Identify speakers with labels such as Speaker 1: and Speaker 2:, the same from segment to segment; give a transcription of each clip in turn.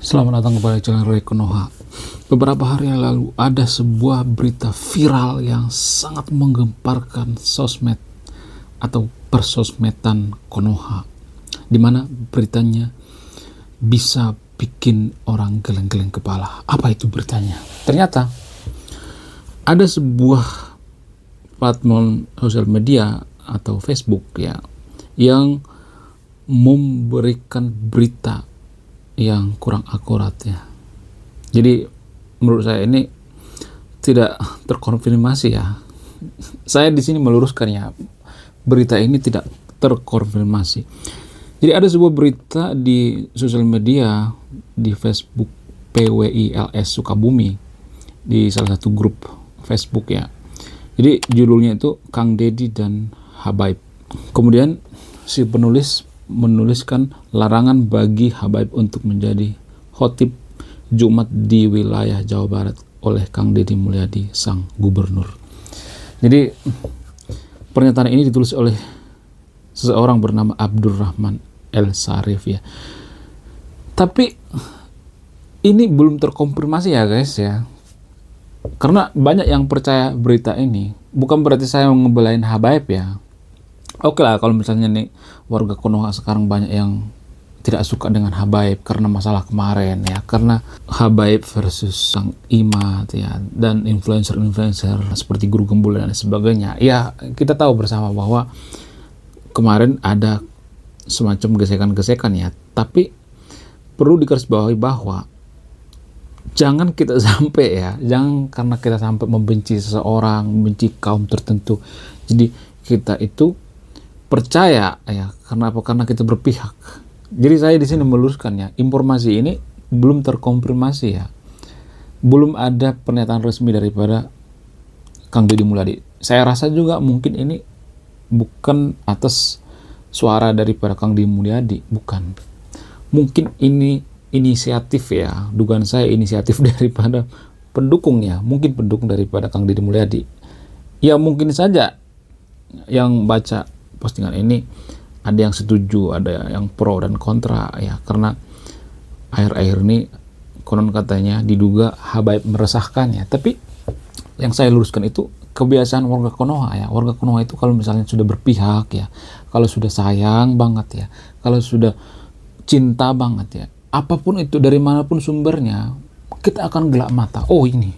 Speaker 1: Selamat datang kembali channel Roy Konoha. Beberapa hari yang lalu ada sebuah berita viral yang sangat menggemparkan sosmed atau persosmedan Konoha, di mana beritanya bisa bikin orang geleng-geleng kepala. Apa itu beritanya? Ternyata ada sebuah platform sosial media atau Facebook ya yang memberikan berita yang kurang akurat ya. Jadi menurut saya ini tidak terkonfirmasi ya. Saya di sini meluruskan ya, berita ini tidak terkonfirmasi. Jadi ada sebuah berita di sosial media di Facebook PWILS Sukabumi, di salah satu grup Facebook ya. Jadi judulnya itu Kang Deddy dan Habaib. Kemudian si penulis menuliskan larangan bagi Habaib untuk menjadi khotib Jumat di wilayah Jawa Barat oleh Kang Deddy Mulyadi sang gubernur. Jadi pernyataan ini ditulis oleh seseorang bernama Abdurrahman El Sarif ya. Tapi ini belum terkonfirmasi ya guys ya. Karena banyak yang percaya berita ini. Bukan berarti saya ngebelain Habaib ya. Oke lah, kalau misalnya nih warga Konoha sekarang banyak yang tidak suka dengan Habaib karena masalah kemarin ya, karena Habaib versus sang Imat ya, dan influencer-influencer seperti Guru Gembul dan sebagainya. Ya, kita tahu bersama bahwa kemarin ada semacam gesekan-gesekan ya, tapi perlu digarisbawahi bahwa jangan kita sampai ya, jangan karena kita sampai membenci seseorang, membenci kaum tertentu, jadi kita itu percaya ya. Karena apa? Karena kita berpihak. Jadi saya di sini meluruskan ya, informasi ini belum terkonfirmasi ya, belum ada pernyataan resmi daripada Kang Deddy Mulyadi. Saya rasa juga mungkin ini bukan atas suara daripada Kang Deddy Mulyadi, bukan. Mungkin ini inisiatif ya, dugaan saya inisiatif daripada pendukungnya, mungkin pendukung daripada Kang Deddy Mulyadi. Ya mungkin saja yang baca postingan ini ada yang setuju, ada yang pro dan kontra ya, karena akhir-akhir ini konon katanya diduga Habaib meresahkan ya. Tapi yang saya luruskan itu kebiasaan warga Konoha ya. Warga Konoha itu kalau misalnya sudah berpihak ya, kalau sudah sayang banget ya, kalau sudah cinta banget ya, apapun itu dari manapun sumbernya, kita akan gelap mata. Oh ini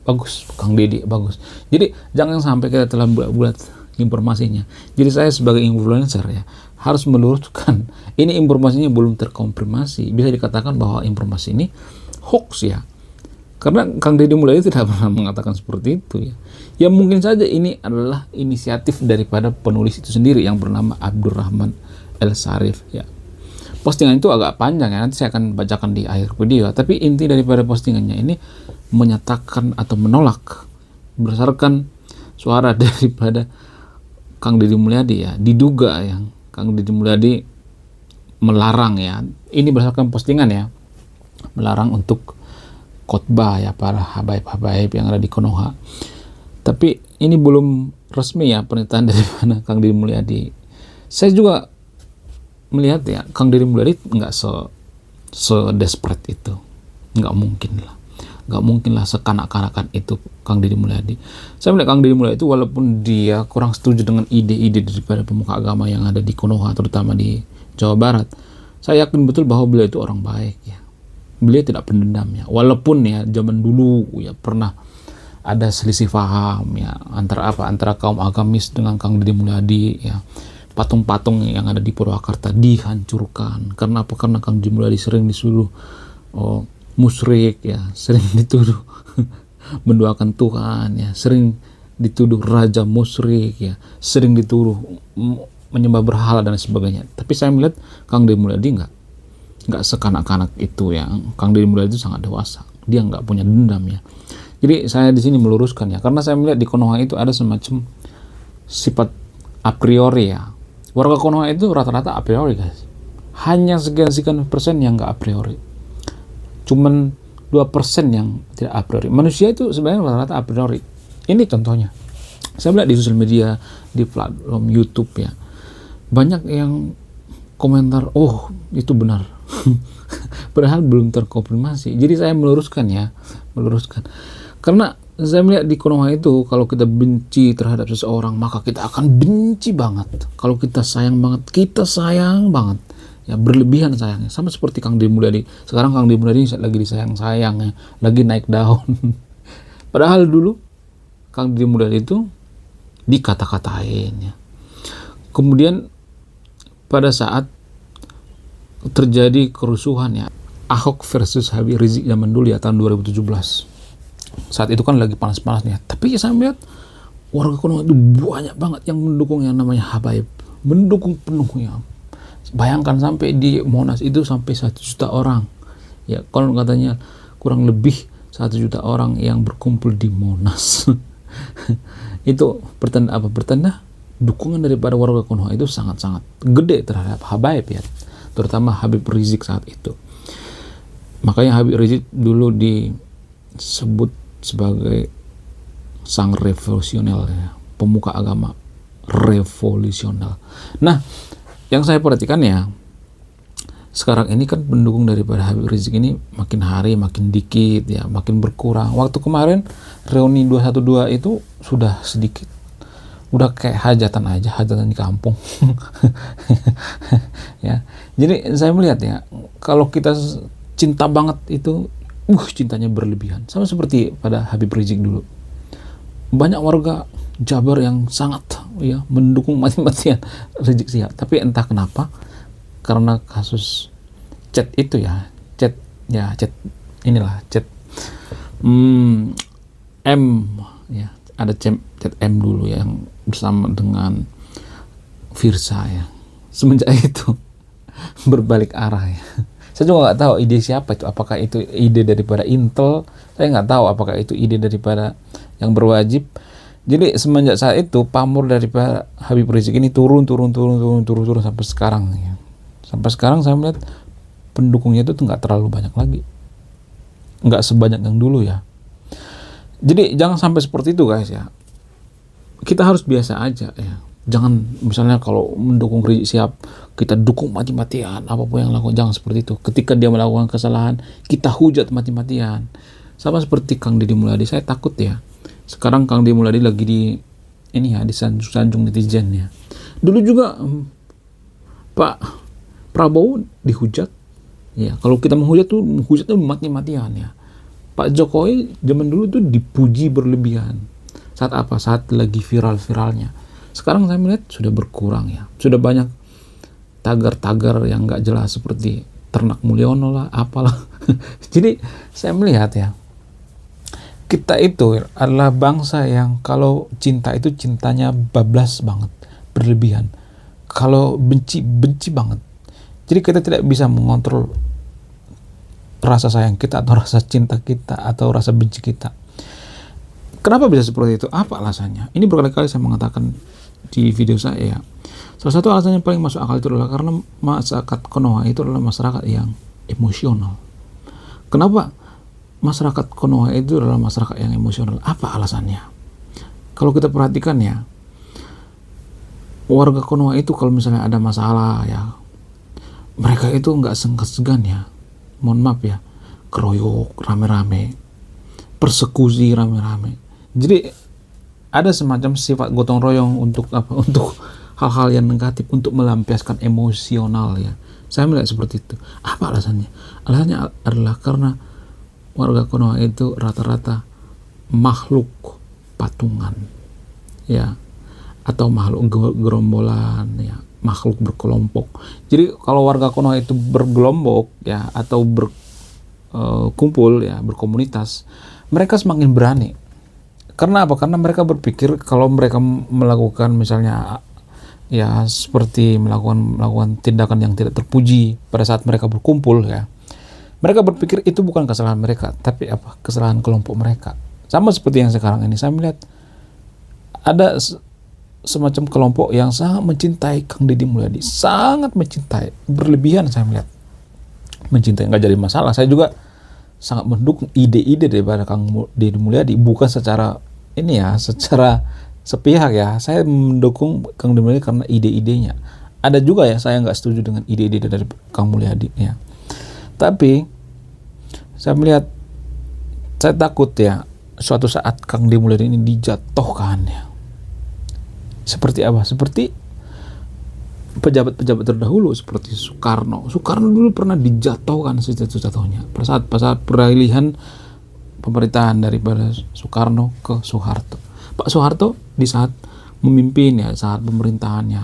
Speaker 1: bagus, Kang Deddy bagus. Jadi jangan sampai kita telah bulat-bulat informasinya. Jadi saya sebagai influencer ya harus meluruskan ini informasinya belum terkonfirmasi. Bisa dikatakan bahwa informasi ini hoax ya, karena Kang Deddy Mulyadi tidak pernah mengatakan seperti itu ya. Ya mungkin saja ini adalah inisiatif daripada penulis itu sendiri yang bernama Abdurrahman El Sarif ya. Postingan itu agak panjang ya, nanti saya akan bacakan di akhir video. Tapi inti daripada postingannya ini menyatakan atau menolak berdasarkan suara daripada Kang Deddy Mulyadi ya, diduga yang Kang Deddy Mulyadi melarang ya, ini berdasarkan postingan ya, melarang untuk khotbah ya para habaib-habaib yang ada di Konoha. Tapi ini belum resmi ya pernyataan dari mana Kang Deddy Mulyadi. Saya juga melihat ya, Kang Deddy Mulyadi nggak se-desperate itu, nggak mungkin lah. Gak mungkin lah sekanak-kanakan itu Kang Deddy Mulyadi. Saya melihat Kang Deddy Mulyadi itu walaupun dia kurang setuju dengan ide-ide daripada pemuka agama yang ada di Konoha, terutama di Jawa Barat, saya yakin betul bahwa beliau itu orang baik ya. Beliau tidak pendendam ya. Walaupun ya zaman dulu ya pernah ada selisih paham ya antara kaum agamis dengan Kang Deddy Mulyadi ya. Patung-patung yang ada di Purwakarta dihancurkan. Karena apa? Karena Kang Deddy Mulyadi sering disuruh musyrik ya, sering dituduh menduakan Tuhan ya, sering dituduh raja musyrik ya, sering dituduh menyembah berhala dan sebagainya. Tapi saya melihat Kang Deddy Mulyadi nggak sekanak-kanak itu ya. Kang Deddy Mulyadi itu sangat dewasa, dia nggak punya dendam ya. Jadi saya di sini meluruskan ya, karena saya melihat di Konoha itu ada semacam sifat a priori ya. Warga Konoha itu rata-rata a priori guys, hanya sekian persen yang nggak a priori. Cuman 2% yang tidak a priori. Manusia itu sebenarnya rata-rata a priori. Ini contohnya. Saya melihat di sosial media, di platform YouTube ya, banyak yang komentar, oh itu benar, Padahal belum terkonfirmasi. Jadi saya meluruskan. Karena saya melihat di Konoha itu, kalau kita benci terhadap seseorang, maka kita akan benci banget. Kalau kita sayang banget, ya berlebihan sayangnya. Sama seperti Kang Deddy Mulyadi. Sekarang Kang Deddy Mulyadi lagi disayang-sayangnya, lagi naik daun. Padahal dulu Kang Deddy Mulyadi itu dikata-katain ya. Kemudian pada saat terjadi kerusuhan ya, Ahok versus Habib Rizik zaman dulu ya, tahun 2017. Saat itu kan lagi panas-panasnya. Tapi saya melihat warga Konoha itu banyak banget yang mendukung yang namanya Habib. Mendukung penuh ya. Bayangkan sampai di Monas itu sampai 1 juta orang. Ya, kalau katanya kurang lebih 1 juta orang yang berkumpul di Monas. Itu pertanda apa? Pertanda dukungan daripada warga Konoha itu sangat-sangat gede terhadap Habib ya. Terutama Habib Rizik saat itu. Makanya Habib Rizik dulu disebut sebagai sang revolusioner ya, pemuka agama revolusioner. Nah, yang saya perhatikan ya, sekarang ini kan pendukung daripada Habib Rizik ini makin hari makin dikit ya, makin berkurang. Waktu kemarin reuni 212 itu sudah sedikit, udah kayak hajatan di kampung. Ya, jadi saya melihat ya, kalau kita cinta banget itu, cintanya berlebihan. Sama seperti pada Habib Rizik dulu. Banyak warga Jabar yang sangat ya mendukung mati-matian Rizik Sihab. Tapi entah kenapa, karena kasus chat itu ya, chat M ya, ada chat M dulu yang bersama dengan Firsa ya. Semenjak itu berbalik arah ya. Saya juga nggak tahu ide siapa itu, apakah itu ide daripada Intel, saya nggak tahu apakah itu ide daripada yang berwajib. Jadi semenjak saat itu pamor daripada Habib Rizik ini turun sampai sekarang ya. Sampai sekarang saya melihat pendukungnya itu nggak terlalu banyak lagi, nggak sebanyak yang dulu ya. Jadi jangan sampai seperti itu guys ya. Kita harus biasa aja ya. Jangan misalnya kalau mendukung Rizik Sihab kita dukung mati-matian apapun yang lakukan, jangan seperti itu. Ketika dia melakukan kesalahan kita hujat mati-matian. Sama seperti Kang Deddy Mulyadi, saya takut ya. Sekarang Kang Deddy Mulyadi lagi disanjung netizen ya. Dulu juga Pak Prabowo dihujat ya. Kalau kita menghujat tuh mati-matian ya. Pak Jokowi zaman dulu tuh dipuji berlebihan. Saat apa? Saat lagi viral-viralnya. Sekarang saya melihat sudah berkurang ya. Sudah banyak tagar-tagar yang nggak jelas seperti Ternak Mulyono lah, apalah. Jadi saya melihat ya, kita itu adalah bangsa yang kalau cinta itu cintanya bablas banget, berlebihan. Kalau benci banget. Jadi kita tidak bisa mengontrol rasa sayang kita atau rasa cinta kita atau rasa benci kita. Kenapa bisa seperti itu? Apa alasannya? Ini berkali-kali saya mengatakan di video saya. Salah satu alasan yang paling masuk akal itu adalah karena masyarakat Konoha itu adalah masyarakat yang emosional. Kenapa masyarakat Konoha itu adalah masyarakat yang emosional? Apa alasannya? Kalau kita perhatikan ya, warga Konoha itu kalau misalnya ada masalah ya, mereka itu nggak segan ya, mohon maaf ya, keroyok rame-rame, persekusi rame-rame. Jadi ada semacam sifat gotong royong untuk apa? Untuk hal-hal yang negatif, untuk melampiaskan emosional ya. Saya melihat seperti itu. Apa alasannya? Alasannya adalah karena warga Konoha itu rata-rata makhluk patungan ya, atau makhluk gerombolan ya, makhluk berkelompok. Jadi kalau warga Konoha itu bergelombok ya, atau berkumpul ya, berkomunitas, mereka semakin berani. Karena apa? Karena mereka berpikir kalau mereka melakukan misalnya ya seperti melakukan tindakan yang tidak terpuji pada saat mereka berkumpul ya, mereka berpikir itu bukan kesalahan mereka, tapi apa? Kesalahan kelompok mereka. Sama seperti yang sekarang ini saya melihat ada semacam kelompok yang sangat mencintai Kang Deddy Mulyadi, sangat mencintai, berlebihan. Saya melihat mencintai nggak jadi masalah. Saya juga sangat mendukung ide-ide daripada Kang Deddy Mulyadi, bukan secara ini ya, secara sepihak ya. Saya mendukung Kang Deddy Mulyadi karena ide-idenya. Ada juga ya saya nggak setuju dengan ide-ide dari Kang Mulyadi ya. Tapi saya takut ya suatu saat Kang Deddy Mulyadi ini dijatuhkan ya. Seperti apa? Seperti pejabat-pejabat terdahulu seperti Soekarno. Soekarno dulu pernah dijatuhkan sejatuh-jatuhnya pada saat peralihan pemerintahan daripada Soekarno ke Soeharto. Pak Soeharto di saat memimpin ya, saat pemerintahannya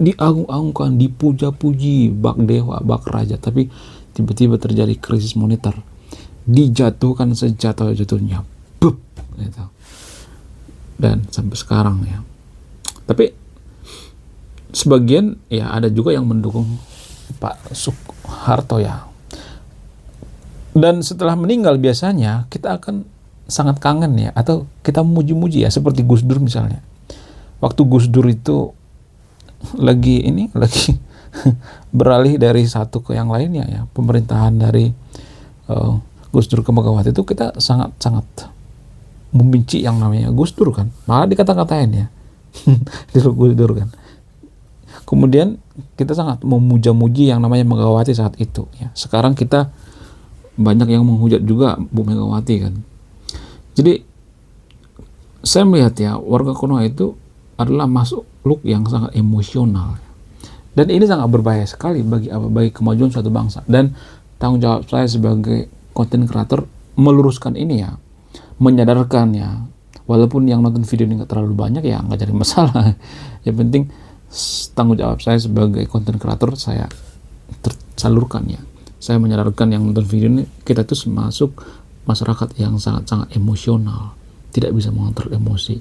Speaker 1: diagung-agungkan, dipuja-puji, bak dewa, bak raja, tapi tiba-tiba terjadi krisis moneter, dijatuhkan sejatuh-jatuhnya, bup, gitu. Dan sampai sekarang ya. Tapi sebagian ya ada juga yang mendukung Pak Soeharto ya. Dan setelah meninggal biasanya kita akan sangat kangen ya, atau kita memuji-muji ya, seperti Gus Dur misalnya. Waktu Gus Dur itu lagi beralih dari satu ke yang lainnya ya, pemerintahan dari Gus Dur ke Megawati itu kita sangat membenci yang namanya Gus Dur kan, malah dikata-katain ya Gus Dur kan. Kemudian kita sangat memuja-muji yang namanya Megawati saat itu ya. Sekarang kita banyak yang menghujat juga Bu Megawati kan. Jadi saya melihat ya, warga Konoha itu adalah makhluk yang sangat emosional, dan ini sangat berbahaya sekali bagi kemajuan suatu bangsa. Dan tanggung jawab saya sebagai content creator meluruskan ini ya, menyadarkan ya, walaupun yang nonton video ini nggak terlalu banyak ya, nggak jadi masalah. Yang penting tanggung jawab saya sebagai content creator saya tersalurkan ya. Saya menyadarkan yang nonton video ini, kita itu masuk masyarakat yang sangat-sangat emosional, tidak bisa mengontrol emosi.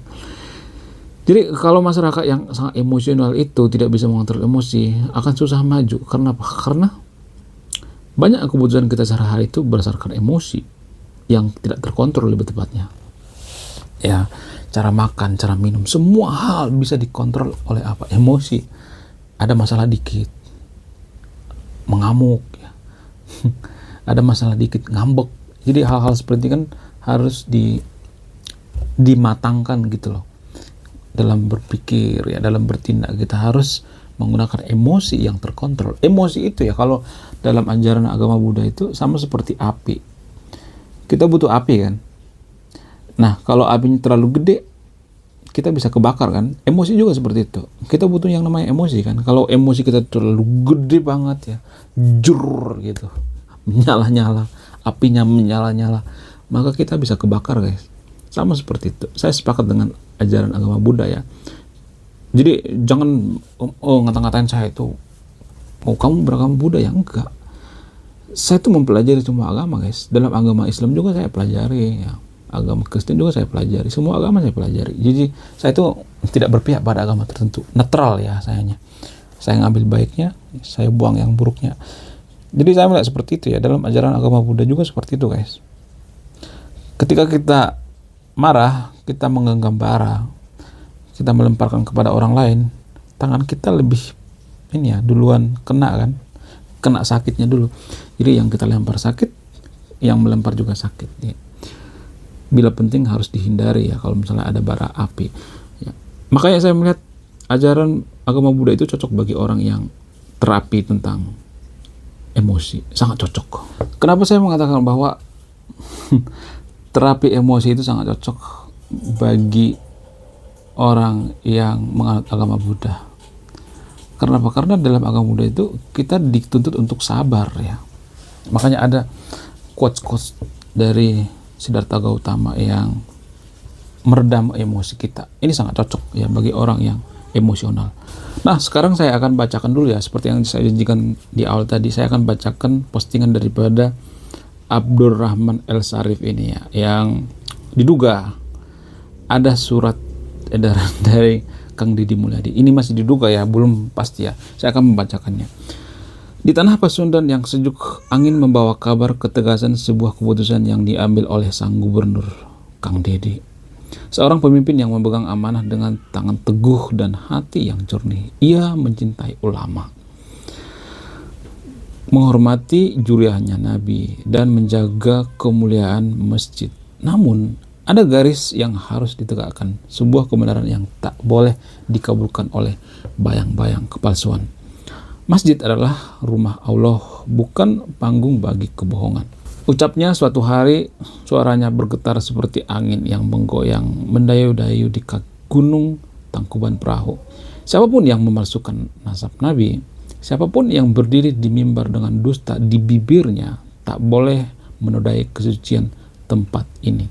Speaker 1: Jadi kalau masyarakat yang sangat emosional itu tidak bisa mengontrol emosi, akan susah maju. Karena apa? Karena banyak keputusan kita sehari-hari itu berdasarkan emosi yang tidak terkontrol, lebih tepatnya. Ya, cara makan, cara minum, semua hal bisa dikontrol oleh apa? Emosi. Ada masalah dikit, mengamuk ya. Ada masalah dikit, ngambek. Jadi hal-hal seperti kan harus dimatangkan gitu loh. Dalam berpikir ya, dalam bertindak kita harus menggunakan emosi yang terkontrol. Emosi itu ya, kalau dalam ajaran agama Buddha itu sama seperti api. Kita butuh api kan. Nah, kalau apinya terlalu gede, kita bisa kebakar kan. Emosi juga seperti itu. Kita butuh yang namanya emosi kan. Kalau emosi kita terlalu gede banget ya, jur gitu, menyala-nyala, apinya menyala-nyala, maka kita bisa kebakar guys. Sama seperti itu. Saya sepakat dengan ajaran agama Buddha ya. Jadi jangan ngata-ngatain saya itu, kamu beragama Buddha ya, enggak. Saya tuh mempelajari semua agama guys. Dalam agama Islam juga saya pelajari ya. Agama Kristen juga saya pelajari. Semua agama saya pelajari. Jadi saya itu tidak berpihak pada agama tertentu. Netral ya sayanya. Saya ngambil baiknya, saya buang yang buruknya. Jadi saya melihat seperti itu ya. Dalam ajaran agama Buddha juga seperti itu guys. Ketika kita marah, kita menggenggam bara, kita melemparkan kepada orang lain, tangan kita lebih ini ya, duluan kena sakitnya dulu. Jadi yang kita lempar sakit, yang melempar juga sakit ya. Bila penting harus dihindari ya kalau misalnya ada bara api ya. Makanya saya melihat ajaran agama Buddha itu cocok bagi orang yang terapi tentang emosi, sangat cocok. Kenapa saya mengatakan bahwa terapi emosi itu sangat cocok bagi orang yang menganut agama Buddha? Karena apa? Karena dalam agama Buddha itu kita dituntut untuk sabar ya. Makanya ada quotes dari Siddhartha Gautama yang meredam emosi kita. Ini sangat cocok ya bagi orang yang emosional. Nah, sekarang saya akan bacakan dulu ya, seperti yang saya janjikan di awal tadi. Saya akan bacakan postingan daripada Abdurrahman El Sarif ini ya, yang diduga ada surat edaran dari Kang Deddy Mulyadi. Ini masih diduga ya, belum pasti ya. Saya akan membacakannya. Di tanah Pasundan yang sejuk, angin membawa kabar ketegasan sebuah keputusan yang diambil oleh sang gubernur Kang Deddy. Seorang pemimpin yang memegang amanah dengan tangan teguh dan hati yang jernih. Ia mencintai ulama, menghormati juriahnya Nabi, dan menjaga kemuliaan masjid. Namun, ada garis yang harus ditegakkan, sebuah kebenaran yang tak boleh dikabulkan oleh bayang-bayang kepalsuan. Masjid adalah rumah Allah, bukan panggung bagi kebohongan. Ucapnya suatu hari suaranya bergetar seperti angin yang menggoyang, mendayu-dayu di gunung Tangkuban Perahu. Siapapun yang memalsukan nasab Nabi, siapapun yang berdiri di mimbar dengan dusta di bibirnya, tak boleh menodai kesucian tempat ini.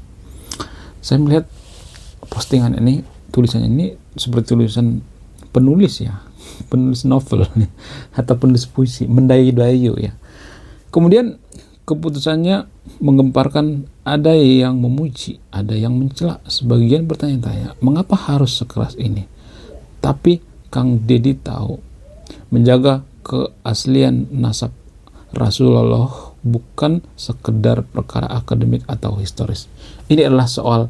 Speaker 1: Saya melihat postingan ini, tulisannya ini seperti tulisan penulis ya, penulis novel atau penulis puisi, mendayu-dayu ya. Kemudian keputusannya menggemparkan, ada yang memuji, ada yang mencela. Sebagian bertanya-tanya, mengapa harus sekeras ini? Tapi Kang Deddy tahu, menjaga keaslian nasab Rasulullah bukan sekedar perkara akademik atau historis. Ini adalah soal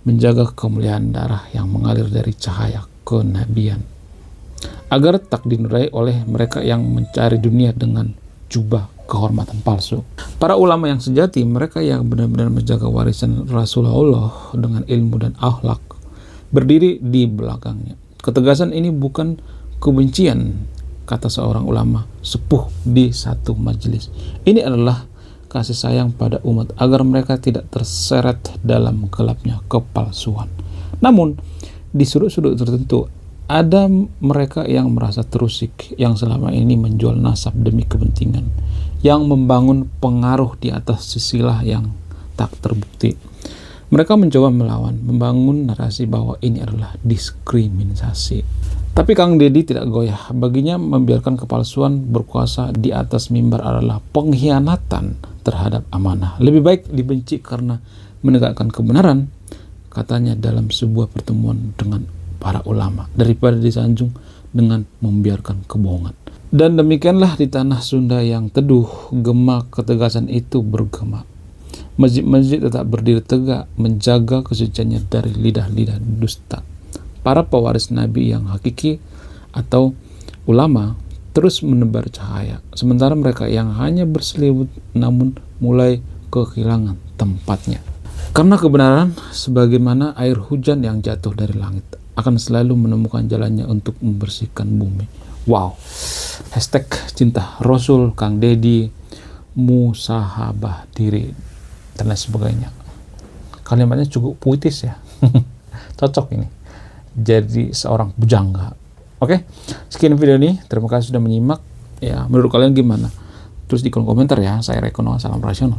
Speaker 1: menjaga kemuliaan darah yang mengalir dari cahaya kenabian, agar tak dinodai oleh mereka yang mencari dunia dengan jubah kehormatan palsu. Para ulama yang sejati, mereka yang benar-benar menjaga warisan Rasulullah dengan ilmu dan akhlak, berdiri di belakangnya. Ketegasan ini bukan kebencian, kata seorang ulama sepuh di satu majelis. Ini adalah kasih sayang pada umat agar mereka tidak terseret dalam gelapnya kepalsuan. Namun, di sudut-sudut tertentu ada mereka yang merasa terusik, yang selama ini menjual nasab demi kepentingan, yang membangun pengaruh di atas sisilah yang tak terbukti. Mereka mencoba melawan, membangun narasi bahwa ini adalah diskriminasi. Tapi Kang Deddy tidak goyah. Baginya membiarkan kepalsuan berkuasa di atas mimbar adalah pengkhianatan terhadap amanah. Lebih baik dibenci karena menegakkan kebenaran, katanya dalam sebuah pertemuan dengan para ulama, daripada disanjung dengan membiarkan kebohongan. Dan demikianlah di tanah Sunda yang teduh, gema ketegasan itu bergema. Masjid-masjid tetap berdiri tegak, menjaga kesuciannya dari lidah-lidah dusta. Para pewaris Nabi yang hakiki atau ulama terus menebar cahaya, sementara mereka yang hanya berselimut namun mulai kehilangan tempatnya. Karena kebenaran, sebagaimana air hujan yang jatuh dari langit, akan selalu menemukan jalannya untuk membersihkan bumi. Wow, hashtag cinta Rasul, Kang Deddy, musahabah diri, dan lain sebagainya. Kalimatnya cukup puitis ya. Cocok ini jadi seorang bujangga. Oke, sekian video ini. Terima kasih sudah menyimak. Ya, menurut kalian gimana? Tulis di kolom komentar ya. Saya Rekono, salam rasional.